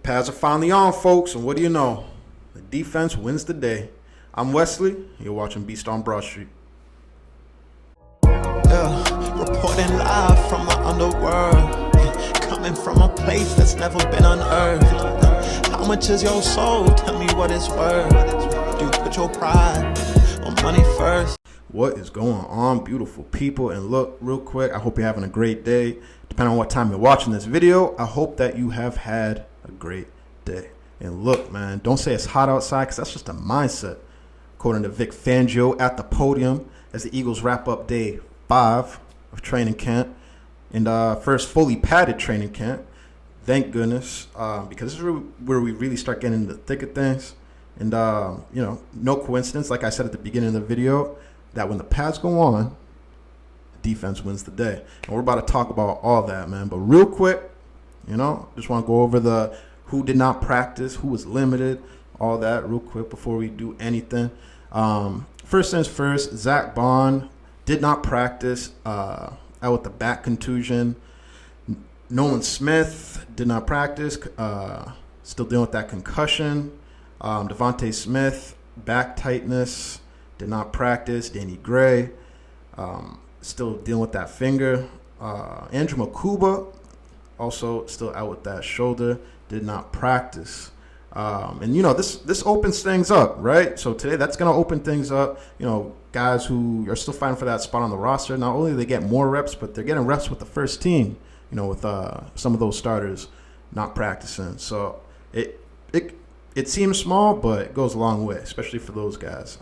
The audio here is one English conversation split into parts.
Pads are finally on, folks, and what do you know? The defense wins the day. I'm Wesley. You're watching Beast on Broad Street. Yeah, reporting live from the underworld, coming from a place that's never been unearthed. How much is your soul? Tell me what it's worth. Do you put your pride or money first? What is going on, beautiful people? And look, real quick, I hope you're having a great day. Depending on what time you're watching this video, I hope that you have had a great day. And look, man, don't say it's hot outside, because that's just a mindset. According to Vic Fangio at the podium as the Eagles wrap up day 5 of training camp and first fully padded training camp. Thank goodness, because this is where we really start getting into the thick of things. And, no coincidence, like I said at the beginning of the video, that when the pads go on, defense wins the day. And we're about to talk about all that, man. But real quick, just want to go over the who did not practice, who was limited, all that real quick before we do anything. First things first, Zach Bond did not practice out with the back contusion. Nolan Smith did not practice, still dealing with that concussion. Devontae Smith, back tightness, did not practice. Danny Gray, still dealing with that finger. Andrew Makuba, also still out with that shoulder, did not practice. And this opens things up, right? So today that's going to open things up. Guys who are still fighting for that spot on the roster, not only do they get more reps, but they're getting reps with the first team, with some of those starters not practicing. So it seems small, but it goes a long way, especially for those guys.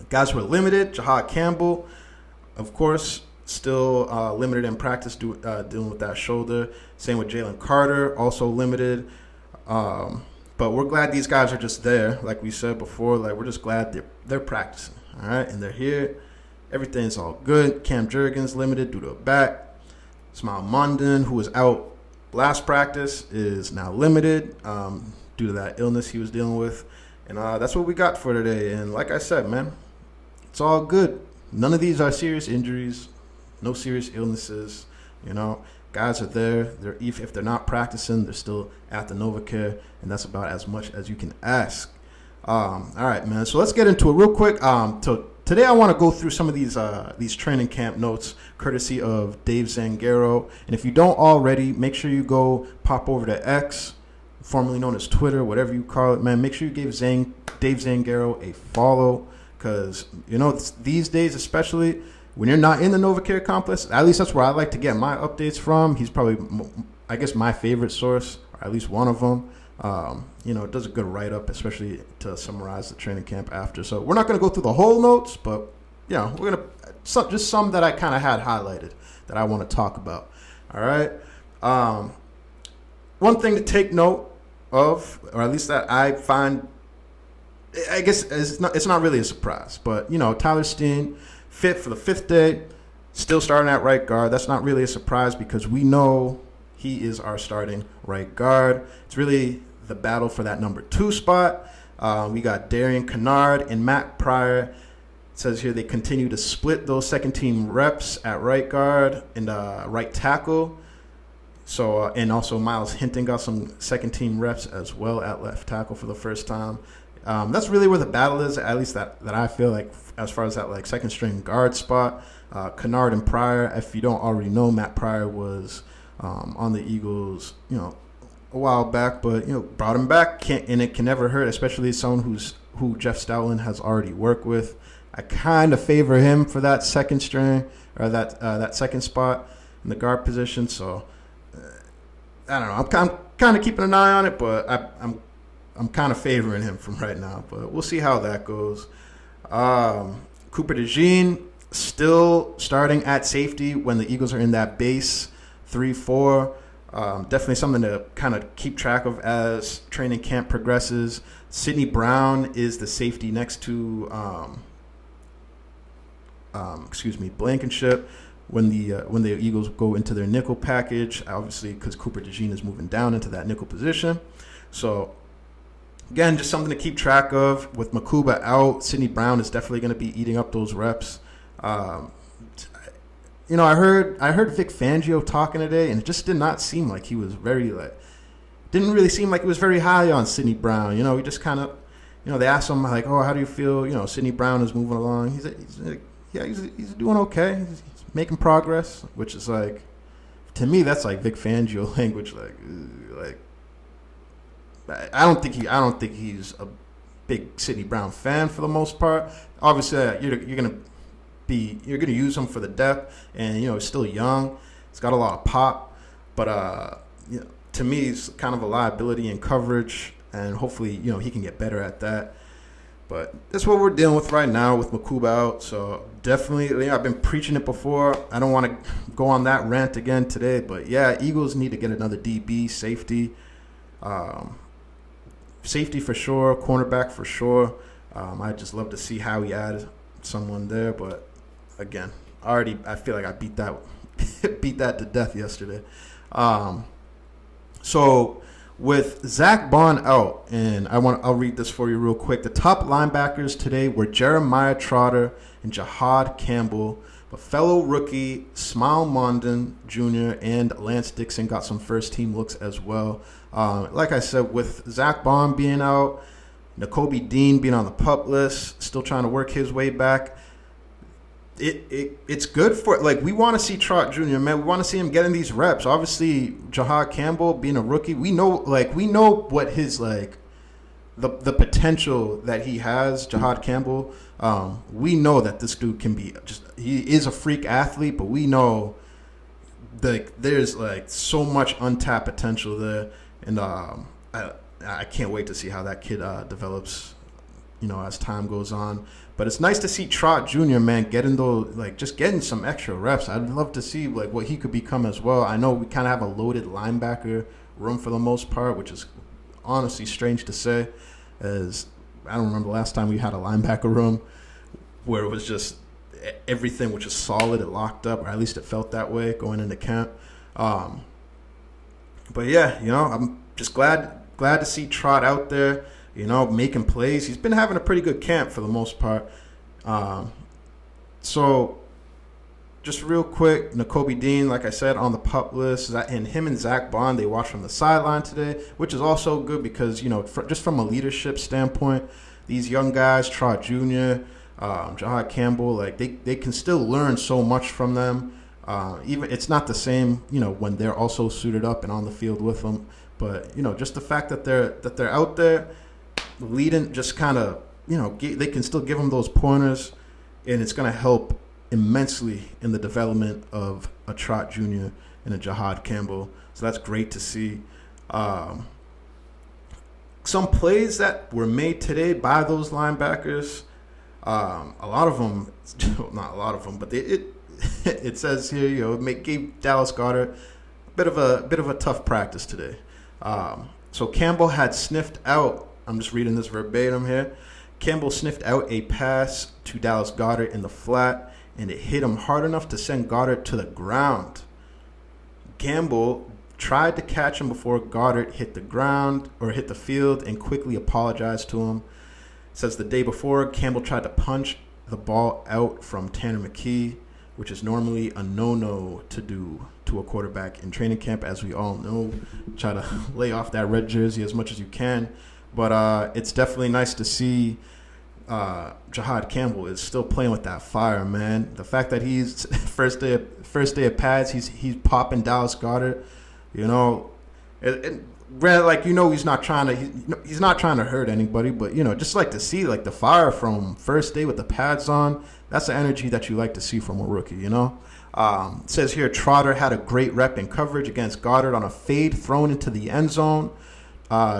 Guys who are limited, Jahad Campbell, of course, still limited in practice dealing with that shoulder. Same with Jalen Carter, also limited. But we're glad these guys are just there, like we said before. Like, we're just glad they're practicing, all right? And they're here. Everything's all good. Cam Jurgens limited due to a back. Smile Mondon, who was out last practice, is now limited due to that illness he was dealing with. And that's what we got for today. And like I said, man, it's all good. None of these are serious injuries, no serious illnesses. Guys are there. If they're not practicing, they're still at the NovaCare, and that's about as much as you can ask. All right, man. So let's get into it real quick. Today I want to go through some of these training camp notes, courtesy of Dave Zangaro. And if you don't already, make sure you go pop over to X, formerly known as Twitter, whatever you call it, man. Make sure you give Dave Zangaro a follow, because these days, especially when you're not in the NovaCare complex, at least that's where I like to get my updates from. He's probably, I guess, my favorite source, or at least one of them. It does a good write-up, especially to summarize the training camp after. So we're not going to go through the whole notes, but, we're going to, just some that I kind of had highlighted that I want to talk about. All right. One thing to take note of, or at least that I find, I guess it's not really a surprise, but, Tyler Steen, fit for the 5th day, still starting at right guard. That's not really a surprise, because we know he is our starting right guard. It's really the battle for that number 2 spot. We got Darian Kennard and Matt Pryor. It says here they continue to split those second-team reps at right guard and right tackle. So and also Miles Hinton got some second-team reps as well at left tackle for the first time. That's really where the battle is, at least that I feel like, as far as that like second string guard spot. Kennard and Pryor, if you don't already know, Matt Pryor was on the Eagles, a while back, but brought him back, and it can never hurt, especially someone who Jeff Stoutland has already worked with. I kind of favor him for that second string, or that second spot in the guard position. So I don't know. I'm kind of keeping an eye on it, but I'm kind of favoring him from right now, but we'll see how that goes. Cooper DeJean still starting at safety when the Eagles are in that base 3-4. Definitely something to kind of keep track of as training camp progresses. Sidney Brown is the safety next to Blankenship when the Eagles go into their nickel package, obviously because Cooper DeJean is moving down into that nickel position. So again, just something to keep track of. With Makuba out, Sidney Brown is definitely going to be eating up those reps. I heard Vic Fangio talking today, and it just did not seem like he was very didn't really seem like he was very high on Sidney Brown. You know, he just kind of, you know, they asked him like, oh, how do you feel? You know, Sidney Brown is moving along. He's like, yeah, he's doing okay. He's making progress, which is like, to me, that's like Vic Fangio language. Like I don't think he's a big Sidney Brown fan for the most part. Obviously, you're gonna use him for the depth, and you know, he's still young. He's got a lot of pop, but you know, to me, he's kind of a liability in coverage, and hopefully, you know, he can get better at that. But that's what we're dealing with right now with Makuba out. So definitely, you know, I've been preaching it before. I don't want to go on that rant again today. But yeah, Eagles need to get another DB, safety. Safety for sure, cornerback for sure. I'd just love to see how he added someone there. But again, I feel like I beat that to death yesterday. So with Zach Bond out, and I'll read this for you real quick. The top linebackers today were Jeremiah Trotter and Jahad Campbell, but fellow rookie Smile Mondon Jr. and Lance Dixon got some first-team looks as well. Like I said, with Zach Bond being out, Nakobe Dean being on the PUP list, still trying to work his way back, it's good for, like, we want to see Trot Jr., man. We want to see him getting these reps. Obviously, Jahad Campbell being a rookie, we know what his, like, the potential that he has, Jahad Campbell. We know that this dude can be he is a freak athlete, but we know there's like so much untapped potential there, and I can't wait to see how that kid develops, you know, as time goes on. But it's nice to see Trot Jr., man, getting some extra reps. I'd love to see like what he could become as well. I know we kind of have a loaded linebacker room for the most part, which is honestly strange to say, as I don't remember the last time we had a linebacker room where it was just everything which is solid and locked up, or at least it felt that way going into camp. But yeah, you know, I'm just glad to see Trot out there, you know, making plays. He's been having a pretty good camp for the most part. So just real quick, Nakobe Dean, like I said, on the PUP list, and him and Zach Bond, they watched from the sideline today, which is also good because, you know, just from a leadership standpoint, these young guys, Trot Jr., Jahad Campbell, like they can still learn so much from them. Even it's not the same, you know, when they're also suited up and on the field with them. But, you know, just the fact that they're out there leading, just kind of, you know, they can still give them those pointers, and it's going to help immensely in the development of a Trot Jr. and a Jahad Campbell. So that's great to see. Some plays that were made today by those linebackers, a lot of them, not a lot of them, but it says here, you know, gave Dallas Goedert a bit of a tough practice today. So Campbell had sniffed out, I'm just reading this verbatim here, Campbell sniffed out a pass to Dallas Goedert in the flat, and it hit him hard enough to send Goedert to the ground. Campbell tried to catch him before Goedert hit the ground or hit the field and quickly apologized to him. It says the day before, Campbell tried to punch the ball out from Tanner McKee, which is normally a no-no to do to a quarterback in training camp, as we all know. Try to lay off that red jersey as much as you can. But it's definitely nice to see Jahad Campbell is still playing with that fire, man. The fact that he's first day of pads, he's popping Dallas Goedert, you know. Like, you know, he's not trying to hurt anybody, but, you know, just like to see like the fire from first day with the pads on. That's the energy that you like to see from a rookie, you know. It says here Trotter had a great rep in coverage against Goedert on a fade thrown into the end zone.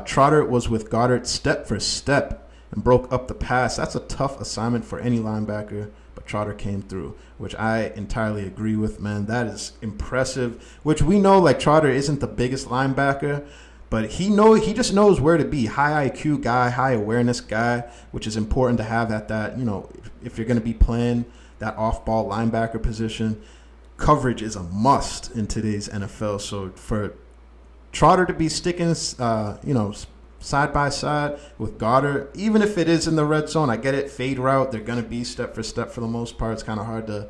Trotter was with Goddard step for step and broke up the pass. That's a tough assignment for any linebacker, but Trotter came through, which I entirely agree with, man. That is impressive, which we know, like, Trotter isn't the biggest linebacker, but he just knows where to be. High IQ guy, high awareness guy, which is important to have at that, you know, if you're going to be playing that off-ball linebacker position. Coverage is a must in today's NFL. So for Trotter to be sticking, you know, side by side with Goddard, even if it is in the red zone, I get it, fade route, they're going to be step for step for the most part. It's kind of hard to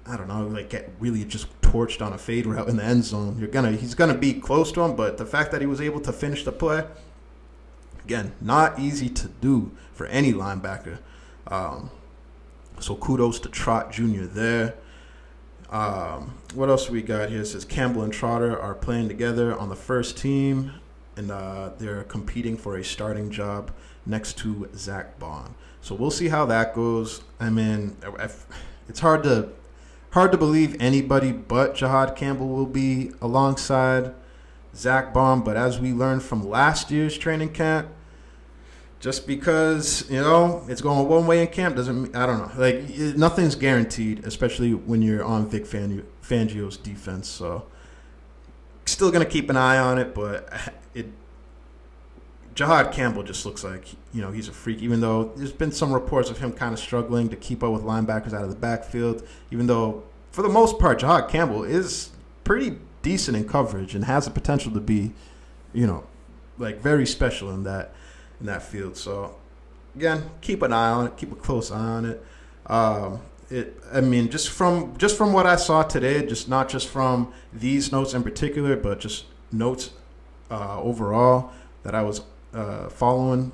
I don't know, like get really just torched on a fade route in the end zone. He's gonna be close to him, but the fact that he was able to finish the play, again, not easy to do for any linebacker. So kudos to Trot Jr. there. What else we got here? It says Campbell and Trotter are playing together on the first team, and they're competing for a starting job next to Zach Bond. So we'll see how that goes. I mean, it's hard to believe anybody but Jahad Campbell will be alongside Zach Bond, but as we learned from last year's training camp, just because, it's going one way in camp doesn't, I don't know. Like, nothing's guaranteed, especially when you're on Vic Fangio's defense. So, still going to keep an eye on it, but Jahad Campbell just looks like, he's a freak, even though there's been some reports of him kind of struggling to keep up with linebackers out of the backfield, even though, for the most part, Jahad Campbell is pretty decent in coverage and has the potential to be, very special in that field. So, again, keep an eye on it. Keep a close eye on it. Just from what I saw today, not just from these notes in particular, but just notes overall that I was following,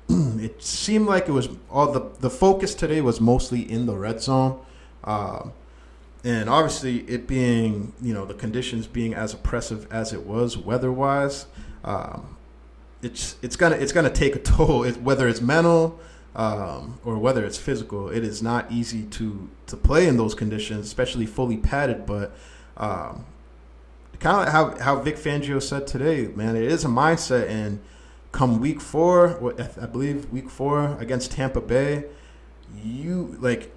it seemed like it was all the focus today was mostly in the red zone. And obviously it being, the conditions being as oppressive as it was weather-wise, it's gonna take a toll, whether it's mental or whether it's physical. It is not easy to play in those conditions, especially fully padded. But kind of like how Vic Fangio said today, man, it is a mindset. And come week 4, I believe week 4 against Tampa Bay,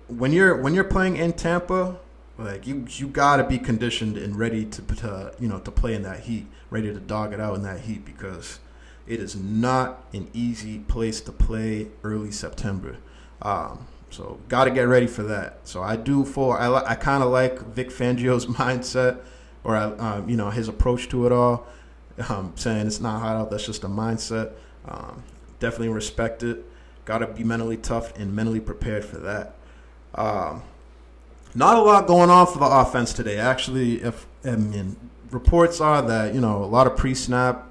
when you're playing in Tampa, you gotta be conditioned and ready to play in that heat, ready to dog it out in that heat, because it is not an easy place to play early September. So got to get ready for that. So I kind of like Vic Fangio's mindset, or his approach to it all, saying it's not hot out, that's just a mindset. Definitely respect it. Got to be mentally tough and mentally prepared for that. Not a lot going on for the offense today. Actually, reports are that a lot of pre-snap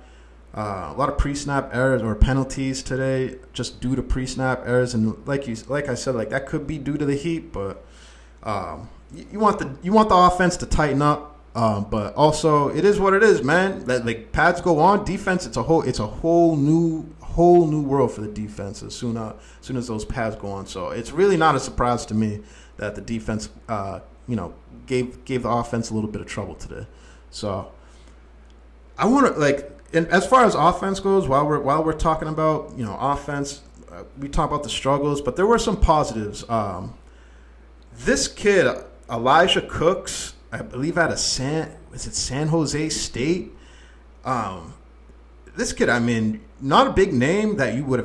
errors or penalties today, just due to pre-snap errors, and like I said, that could be due to the heat. But you want the offense to tighten up, but also it is what it is, man. That pads go on, defense. It's a whole new world for the defense as soon as those pads go on. So it's really not a surprise to me that the defense gave the offense a little bit of trouble today. So I want to and as far as offense goes, while we're talking about offense, we talk about the struggles, but there were some positives. This kid Elijah Cooks, I believe out of San Jose State. This kid, not a big name that you would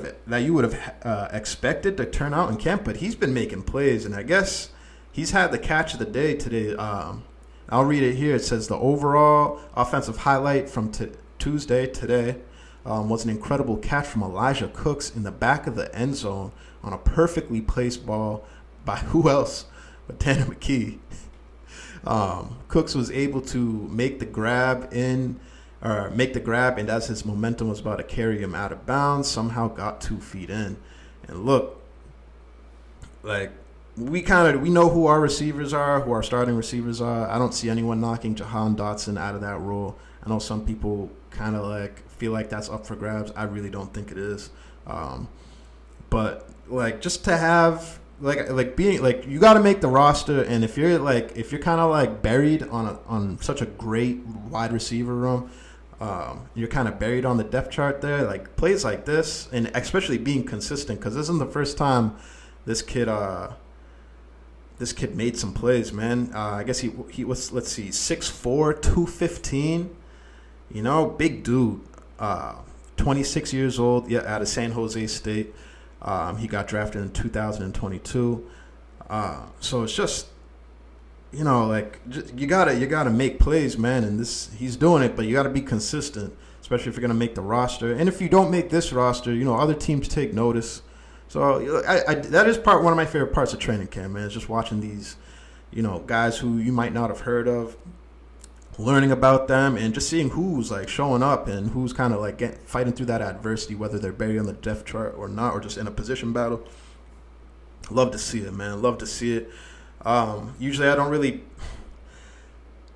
have expected to turn out in camp, but he's been making plays, and I guess he's had the catch of the day today. I'll read it here. It says the overall offensive highlight from Tuesday today was an incredible catch from Elijah Cooks in the back of the end zone on a perfectly placed ball by who else but Tanner McKee. Cooks was able to make the grab, and as his momentum was about to carry him out of bounds, somehow got 2 feet in. And look, we know who our receivers are, who our starting receivers are. I don't see anyone knocking Jahan Dotson out of that role. I know some people kind of feel like that's up for grabs. I really don't think it is. But just to have being you got to make the roster, and if you're kind of buried on such a great wide receiver room, you're kind of buried on the depth chart there. Plays like this, and especially being consistent, because this isn't the first time this kid made some plays, man. I guess he was, let's see, 6'4", 215. Big dude. 26 years old, out of San Jose State. He got drafted in 2022. So it's just, you gotta make plays, man. And he's doing it, but you gotta be consistent, especially if you're gonna make the roster. And if you don't make this roster, other teams take notice. So that is one of my favorite parts of training camp, man. Is just watching these guys who you might not have heard of, learning about them and just seeing who's like showing up and who's kind of like fighting through that adversity, whether they're buried on the depth chart or not, or just in a position battle. Love to see it, man. Love to see it. Usually I don't really.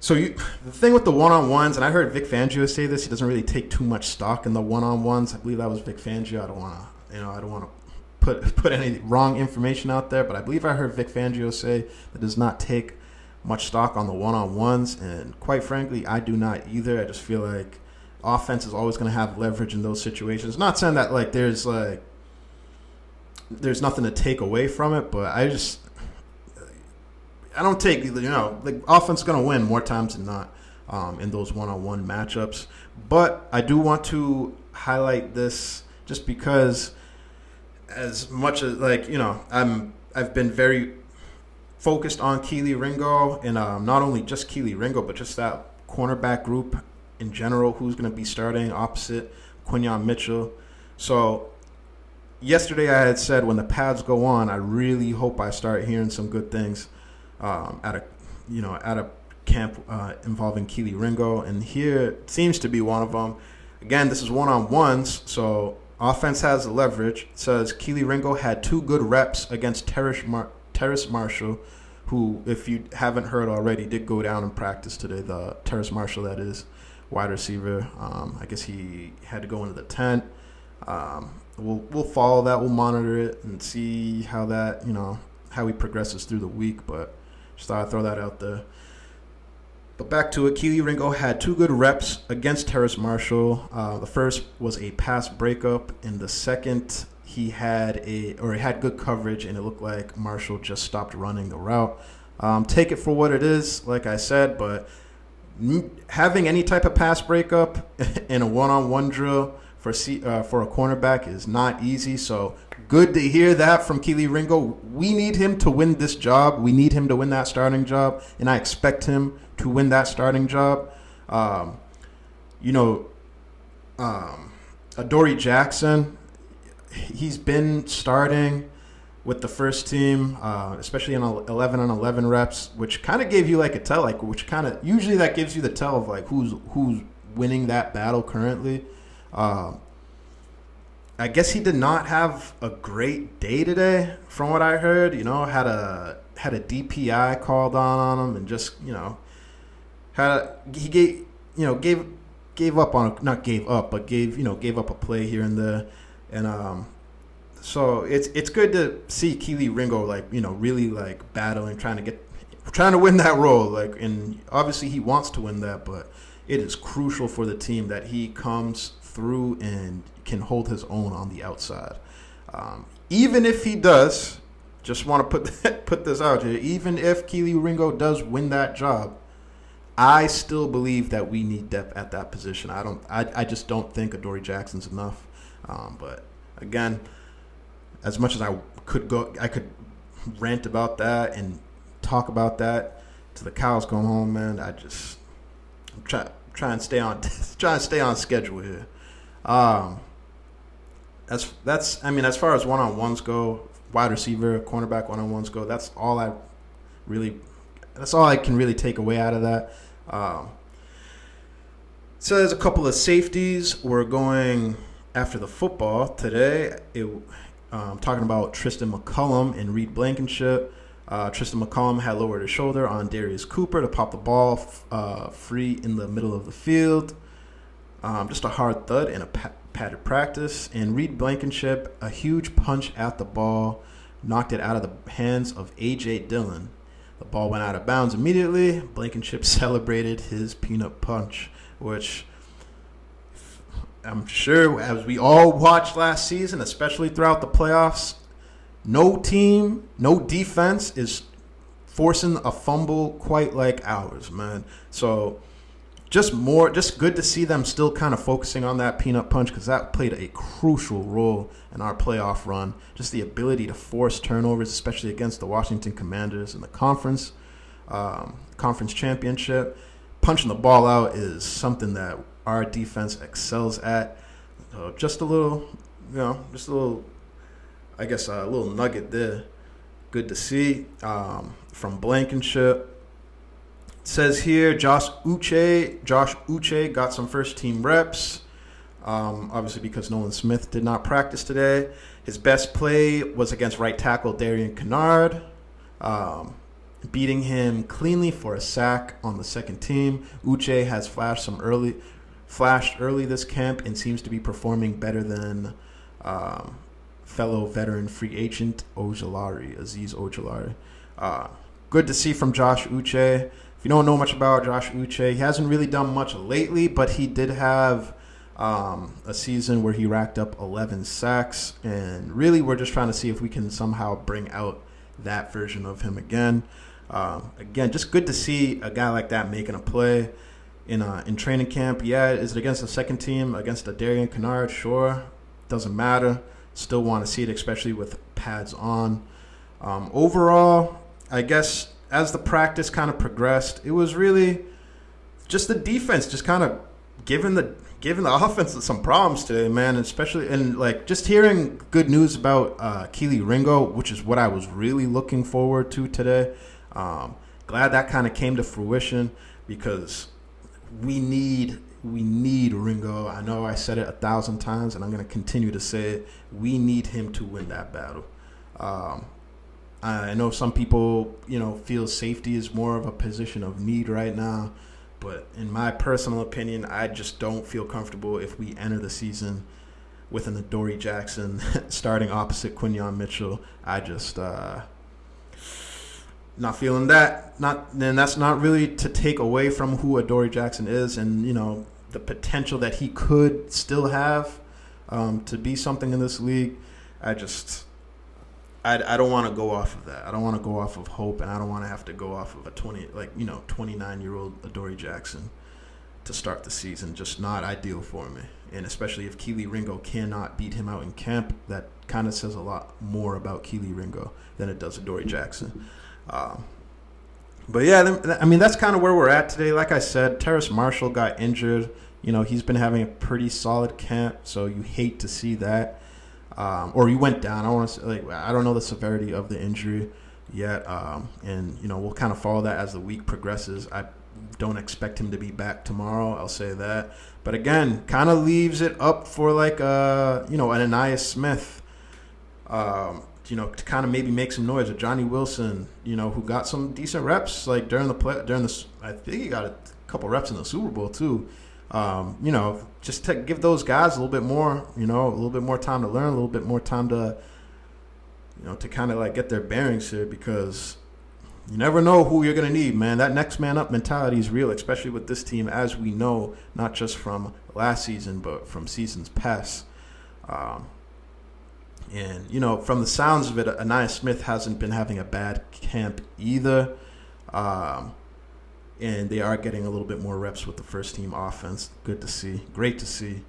The thing with the one-on-ones, and I heard Vic Fangio say this, he doesn't really take too much stock in the one-on-ones. I believe that was Vic Fangio. I don't want to put any wrong information out there, but I believe I heard Vic Fangio say that does not take much stock on the one-on-ones, and quite frankly, I do not either. I just feel like offense is always going to have leverage in those situations. Not saying that like there's nothing to take away from it, but I don't take, like offense is going to win more times than not in those one-on-one matchups. But I do want to highlight this just because as much as I've been very focused on Keely Ringo and not only just Keely Ringo, but just that cornerback group in general who's going to be starting opposite Quinyon Mitchell. So yesterday I had said when the pads go on, I really hope I start hearing some good things at a camp involving Keely Ringo, and here seems to be one of them. Again, this is one-on-ones, so offense has the leverage. It says Keely Ringo had 2 good reps against Terrace Marshall, who, if you haven't heard already, did go down in practice today. The Terrace Marshall, that is, wide receiver. I guess he had to go into the tent. We'll follow that. We'll monitor it and see how that, how he progresses through the week. But just thought I'd throw that out there. But back to it, Keely Ringo had 2 good reps against Terrace Marshall. The first was a pass breakup, and the second he had good coverage, and it looked like Marshall just stopped running the route. Take it for what it is, like I said, but having any type of pass breakup in a one-on-one drill for a cornerback is not easy. So good to hear that from Keely Ringo. We need him to win this job. We need him to win that starting job, and I expect him to win that starting job. Adoree Jackson, he's been starting with the first team, especially in 11 on 11 reps, which kind of gave you like a tell, usually that gives you the tell of like who's winning that battle currently. I guess he did not have a great day today, from what I heard. Had a DPI called on him, and just gave up a play here and there, and so it's good to see Keely Ringo really battling, trying to win that role, and obviously he wants to win that, but it is crucial for the team that he comes through and can hold his own on the outside. Even if he does, just want to put this out here, even if Keely Ringo does win that job, I still believe that we need depth at that position. I just don't think Adoree Jackson's enough. But again, as much as I could rant about that and talk about that to the cows come home, man. I'm trying to stay on schedule here. As far as one-on-ones go, wide receiver, cornerback one-on-ones go, that's all I can really take away out of that. So there's a couple of safeties. We're going after the football today. Talking about Tristan McCullum and Reed Blankenship. Tristan McCullum had lowered his shoulder on Darius Cooper to pop the ball free in the middle of the field. Just a hard thud in a padded practice. And Reed Blankenship, a huge punch at the ball, knocked it out of the hands of A.J. Dillon. The ball went out of bounds immediately. Blankenship celebrated his peanut punch, which I'm sure, as we all watched last season, especially throughout the playoffs, no team, no defense is forcing a fumble quite like ours, man. So just good to see them still kind of focusing on that peanut punch, because that played a crucial role in our playoff run. Just the ability to force turnovers, especially against the Washington Commanders in the conference championship. Punching the ball out is something that our defense excels at. Just a little, I guess a little nugget there. Good to see. From Blankenship. It says here, Josh Uche got some first-team reps. Obviously because Nolan Smith did not practice today. His best play was against right tackle Darian Kennard, beating him cleanly for a sack on the second team. Uche has flashed early this camp and seems to be performing better than fellow veteran free agent Aziz Ojulari. Good to see from Josh Uche. If you don't know much about Josh Uche, he hasn't really done much lately, but he did have a season where he racked up 11 sacks, and really we're just trying to see if we can somehow bring out that version of him again. Again, just good to see a guy like that making a play in training camp. Yeah, is it against the second team, against a Darian Kennard? Sure, doesn't matter. Still want to see it, especially with pads on. Overall, I guess as the practice kind of progressed, it was really just the defense just kind of giving the offense some problems today, man. Especially and like just hearing good news about Keely Ringo, which is what I was really looking forward to today. Glad that kind of came to fruition because we need Ringo. I know I said it 1,000 times, and I'm going to continue to say it. We need him to win that battle. I know some people, feel safety is more of a position of need right now. But in my personal opinion, I just don't feel comfortable if we enter the season with an Adoree Jackson starting opposite Quinyon Mitchell. I just not feeling that. Then that's not really to take away from who Adoree Jackson is, and the potential that he could still have to be something in this league. I don't want to go off of that. I don't want to go off of hope, and I don't want to have to go off of a 29-year-old Adoree Jackson to start the season. Just not ideal for me. And especially if Keely Ringo cannot beat him out in camp, that kind of says a lot more about Keely Ringo than it does Adoree Jackson. But yeah, I mean, that's kind of where we're at today. Like I said, Terrace Marshall got injured. He's been having a pretty solid camp, so you hate to see that. Or he went down. I don't know the severity of the injury yet, and we'll kind of follow that as the week progresses. I don't expect him to be back tomorrow. I'll say that. But again, kind of leaves it up for like an Ananias Smith, to kind of maybe make some noise. Or Johnny Wilson, who got some decent reps like during the. I think he got a couple reps in the Super Bowl too. Just to give those guys a little bit more, a little bit more time to learn, a little bit more time to, to kind of like get their bearings here, because you never know who you're going to need, man. That next man up mentality is real, especially with this team, as we know, not just from last season, but from seasons past. And, from the sounds of it, Ananias Smith hasn't been having a bad camp either. And they are getting a little bit more reps with the first team offense. Good to see. Great to see.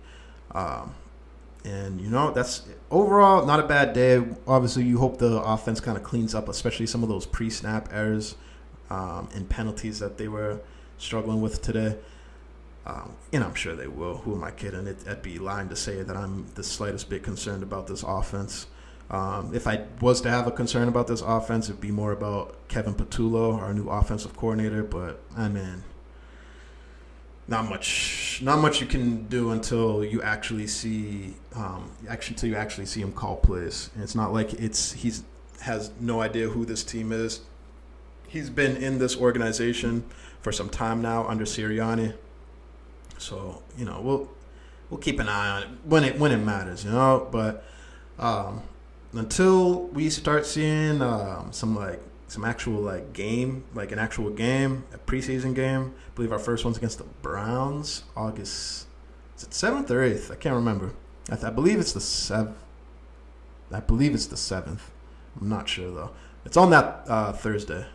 And, that's overall not a bad day. Obviously, you hope the offense kind of cleans up, especially some of those pre-snap errors and penalties that they were struggling with today. And I'm sure they will. Who am I kidding? I'd be lying to say that I'm the slightest bit concerned about this offense. If I was to have a concern about this offense, it'd be more about Kevin Patullo, our new offensive coordinator. But I mean, not much you can do until you actually see him call plays. And it's not like he's has no idea who this team is. He's been in this organization for some time now under Sirianni, so we'll keep an eye on it when it matters, But until we start seeing some actual game, like an actual game, a preseason game. I believe our first one's against the Browns, August. Is it 7th or 8th? I can't remember. I believe it's the 7th. I'm not sure though. It's on that Thursday.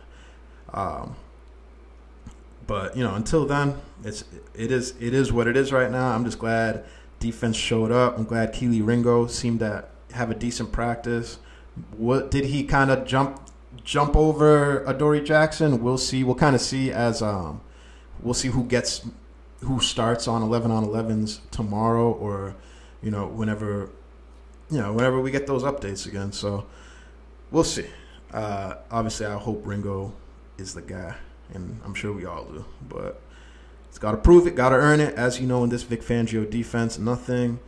But until then, it is what it is right now. I'm just glad defense showed up. I'm glad Keely Ringo seemed to have a decent practice. What did he kind of jump over Adoree Jackson? We'll see. We'll kind of see as we'll see who starts on 11-on-11s tomorrow, or whenever we get those updates again. So we'll see. Obviously, I hope Ringo is the guy, and I'm sure we all do. But it's got to prove it, got to earn it. As you know, in this Vic Fangio defense, nothing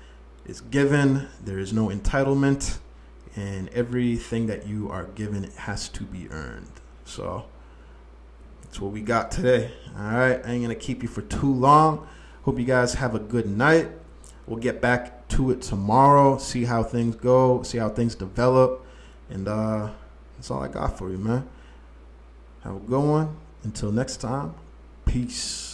is given. There is no entitlement, and everything that you are given has to be earned. So that's what we got today. All right, I ain't going to keep you for too long. Hope you guys have a good night. We'll get back to it tomorrow, see how things go, see how things develop. And that's all I got for you, man. Have a good one. Until next time, peace.